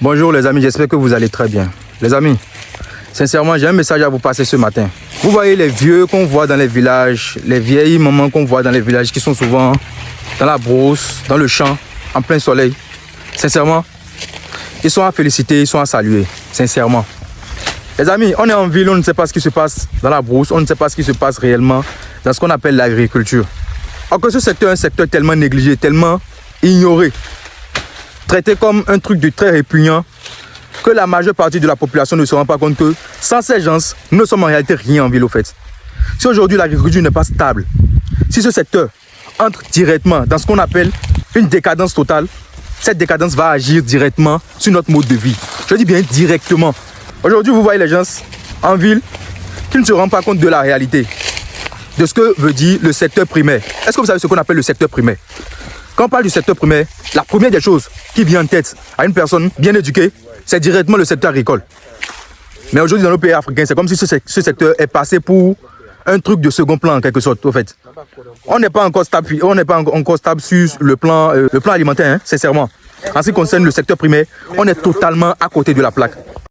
Bonjour les amis, j'espère que vous allez très bien. Les amis, sincèrement, j'ai un message à vous passer ce matin. Vous voyez les vieux qu'on voit dans les villages, les vieilles mamans qu'on voit dans les villages qui sont souvent dans la brousse, dans le champ, en plein soleil. Sincèrement, ils sont à féliciter, ils sont à saluer. Sincèrement. Les amis, on est en ville, on ne sait pas ce qui se passe dans la brousse, on ne sait pas ce qui se passe réellement dans ce qu'on appelle l'agriculture. Alors que ce secteur est un secteur tellement négligé, tellement ignoré, traité comme un truc de très répugnant, que la majeure partie de la population ne se rend pas compte que sans ces gens, nous ne sommes en réalité rien en ville au fait. Si aujourd'hui l'agriculture n'est pas stable, si ce secteur entre directement dans ce qu'on appelle une décadence totale, cette décadence va agir directement sur notre mode de vie. Je dis bien directement. Aujourd'hui, vous voyez les gens en ville qui ne se rendent pas compte de la réalité, de ce que veut dire le secteur primaire. Est-ce que vous savez ce qu'on appelle le secteur primaire? Quand on parle du secteur primaire, la première des choses qui vient en tête à une personne bien éduquée, c'est directement le secteur agricole. Mais aujourd'hui, dans nos pays africains, c'est comme si ce secteur est passé pour un truc de second plan en quelque sorte, au fait. On n'est pas encore stable sur le plan alimentaire, hein, sincèrement. En ce qui concerne le secteur primaire, on est totalement à côté de la plaque.